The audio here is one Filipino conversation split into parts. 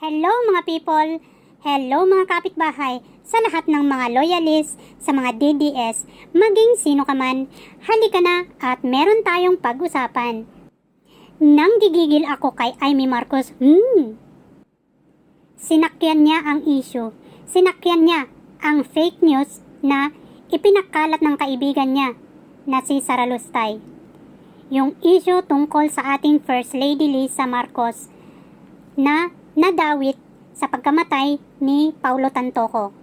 Hello mga people! Hello mga kapitbahay! Sa lahat ng mga loyalist, sa mga DDS, maging sino ka man, halika na at meron tayong pag-usapan. Nang gigigil ako kay Amy Marcos, sinakyan niya ang issue. Sinakyan niya ang fake news na ipinakalat ng kaibigan niya na si Sara Lustay. Yung issue tungkol sa ating First Lady Lisa Marcos na nadawit sa pagkamatay ni Paulo Tantoco.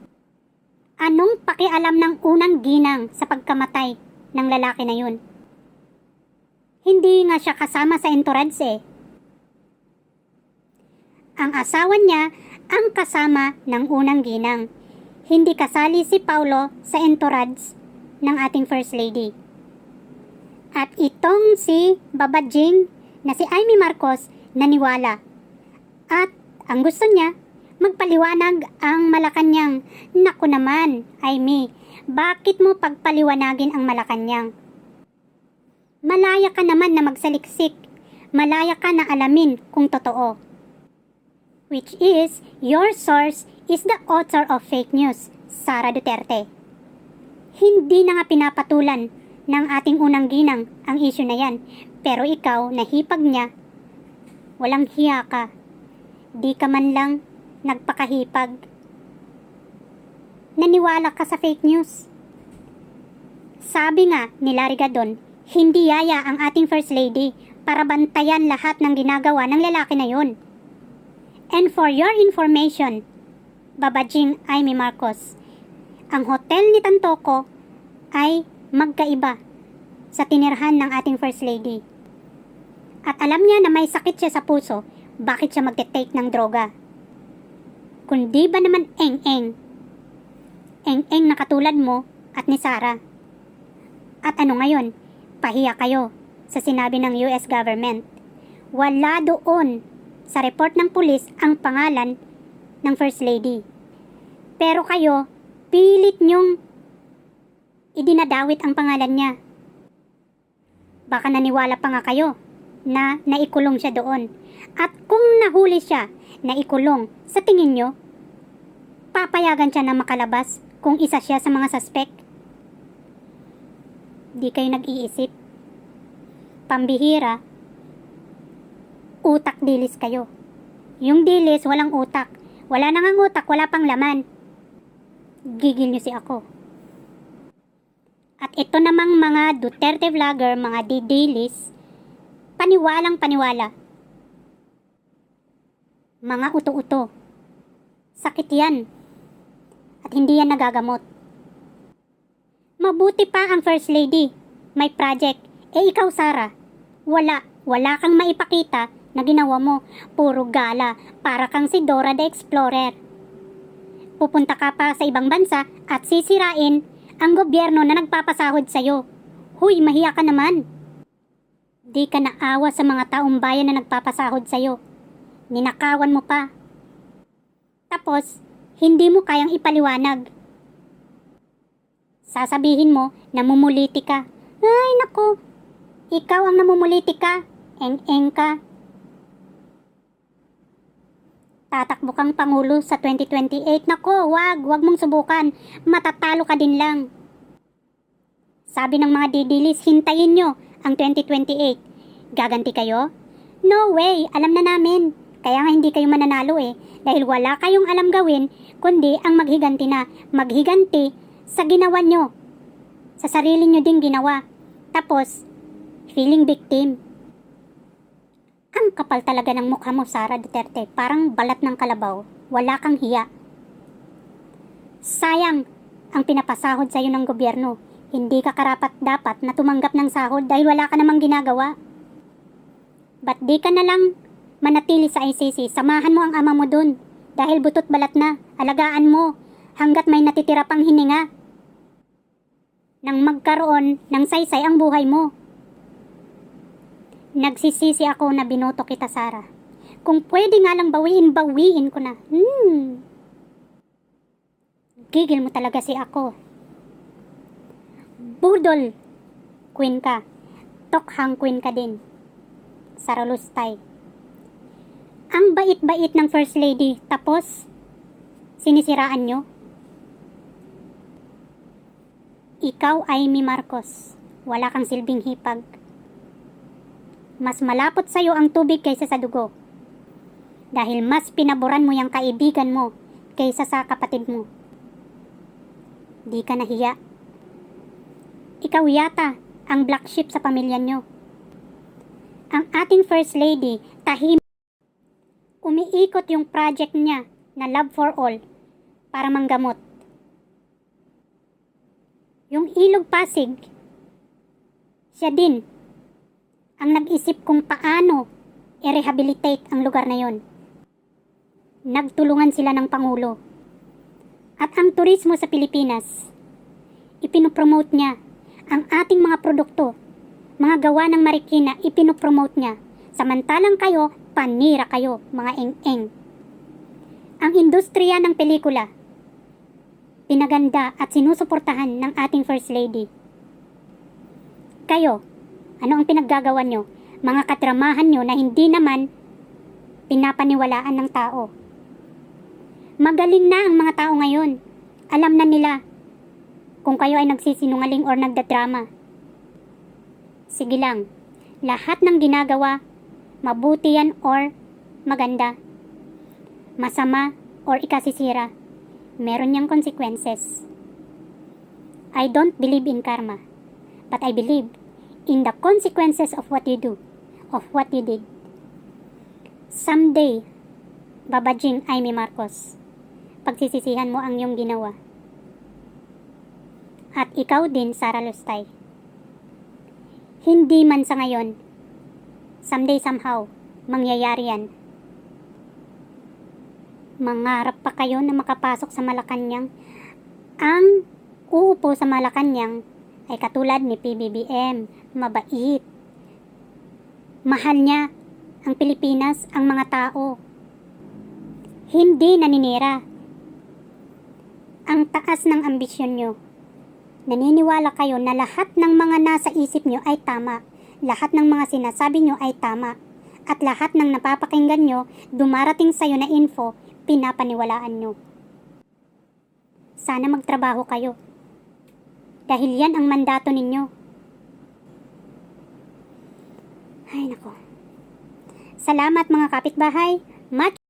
Anong pakialam ng unang ginang sa pagkamatay ng lalaki na yun? Hindi nga siya kasama sa entourage eh. Ang asawa niya ang kasama ng unang ginang. Hindi kasali si Paulo sa entourage ng ating First Lady. At itong si Babajing na si Amy Marcos naniwala. At ang gusto niya, magpaliwanag ang Malacanang. Naku naman, Amy, bakit mo pagpaliwanagin ang Malacanang? Malaya ka naman na magsaliksik. Malaya ka na alamin kung totoo. Which is, your source is the author of fake news, Sara Duterte. Hindi na nga pinapatulan ng ating unang ginang ang issue na yan. Pero ikaw, nahipag niya, walang hiya ka. Di ka man lang nagpakahipag. Naniwala ka sa fake news. Sabi nga ni Larry Gadon, hindi yaya ang ating First Lady para bantayan lahat ng ginagawa ng lalaki na yon. And for your information, Babajing Amy Marcos, ang hotel ni Tantoco ay magkaiba sa tinirhan ng ating First Lady. At alam niya na may sakit siya sa puso, bakit siya magte-take ng droga? Kundi ba naman eng-eng na katulad mo at ni Sara? At ano ngayon? Pahiya kayo sa sinabi ng US government. Wala doon sa report ng pulis ang pangalan ng First Lady. Pero kayo, pilit nyong idinadawit ang pangalan niya. Baka naniwala pa nga kayo na naikulong siya doon. At kung nahuli siya na ikulong, sa tingin nyo, papayagan siya na makalabas kung isa siya sa mga suspect? Di kayo nag-iisip. Pambihira, utak dilis kayo. Yung dilis, walang utak. Wala nang ang utak, wala pang laman. Gigil nyo si ako. At ito namang mga Duterte vlogger, mga didilis, paniwalang paniwala. Mga uto-uto. Sakit yan. At hindi yan nagagamot. Mabuti pa ang First Lady. May project. Ikaw, Sara, wala kang maipakita na ginawa mo. Puro gala. Para kang si Dora the Explorer. Pupunta ka pa sa ibang bansa at sisirain ang gobyerno na nagpapasahod sa'yo. Huy, mahiya ka naman. Di ka naawa sa mga taong bayan na nagpapasahod sa'yo. Ninakawan mo pa. Tapos, hindi mo kayang ipaliwanag. Sasabihin mo, namumuliti ka. Ay, naku. Ikaw ang namumuliti ka. Eng-eng ka. Tatakbo kang pangulo sa 2028. Nako, wag mong subukan. Matatalo ka din lang. Sabi ng mga didilis, hintayin nyo ang 2028. Gaganti kayo? No way, alam na namin. Kaya nga hindi kayo mananalo eh. Dahil wala kayong alam gawin, kundi ang maghiganti na. Maghiganti sa ginawa nyo. Sa sarili nyo din ginawa. Tapos, feeling victim. Ang kapal talaga ng mukha mo, Sara Duterte. Parang balat ng kalabaw. Wala kang hiya. Sayang ang pinapasahod sa'yo ng gobyerno. Hindi ka karapat-dapat na tumanggap ng sahod dahil wala ka namang ginagawa. Ba't di ka na lang manatili sa ICC? Samahan mo ang ama mo dun. Dahil butot balat na. Alagaan mo hanggat may natitira pang hininga. Nang magkaroon ng saysay ang buhay mo. Nagsisisi ako na binoto kita, Sara. Kung pwede nga lang bawiin ko na. Gigil mo talaga si ako. Budol queen ka. Tokhang queen ka din. Sara Lustay. Ang bait-bait ng First Lady, tapos sinisiraan nyo? Ikaw, Amy Marcos, wala kang silbing hipag. Mas malapot sa'yo ang tubig kaysa sa dugo. Dahil mas pinaboran mo yung kaibigan mo kaysa sa kapatid mo. Di ka nahiya. Ikaw yata ang black sheep sa pamilya nyo. Ang ating First Lady, tahimik. Umiikot yung project niya na Love for All para manggamot. Yung Ilog Pasig, siya din ang nag-isip kung paano i-rehabilitate ang lugar na yon. Nagtulungan sila ng Pangulo. At ang turismo sa Pilipinas, ipinopromote niya ang ating mga produkto, mga gawa ng Marikina, ipinopromote niya. Samantalang kayo, panira kayo, mga eng-eng. Ang industriya ng pelikula, pinaganda at sinusuportahan ng ating First Lady. Kayo, ano ang pinaggagawa nyo? Mga katramahan nyo na hindi naman pinapaniwalaan ng tao. Magaling na ang mga tao ngayon. Alam na nila kung kayo ay nagsisinungaling or nagdadrama. Sige lang, lahat ng ginagawa, mabuti yan or maganda, masama or ikasisira, meron niyang consequences. I don't believe in karma, but I believe in the consequences of what you do, of what you did. Someday, babajing Amy Marcos, pagsisisihan mo ang iyong ginawa. At ikaw din, Sara Lustay. Hindi man sa ngayon, someday somehow, mangyayari yan. Mangarap pa kayo na makapasok sa Malacanang. Ang uupo sa Malacanang ay katulad ni PBBM, mabait. Mahal niya ang Pilipinas, ang mga tao. Hindi naninira. Ang taas ng ambisyon nyo. Naniniwala kayo na lahat ng mga nasa isip nyo ay tama. Lahat ng mga sinasabi nyo ay tama. At lahat ng napapakinggan nyo, dumarating sa'yo na info, pinapaniwalaan nyo. Sana magtrabaho kayo. Dahil yan ang mandato ninyo. Ay nako. Salamat mga kapitbahay.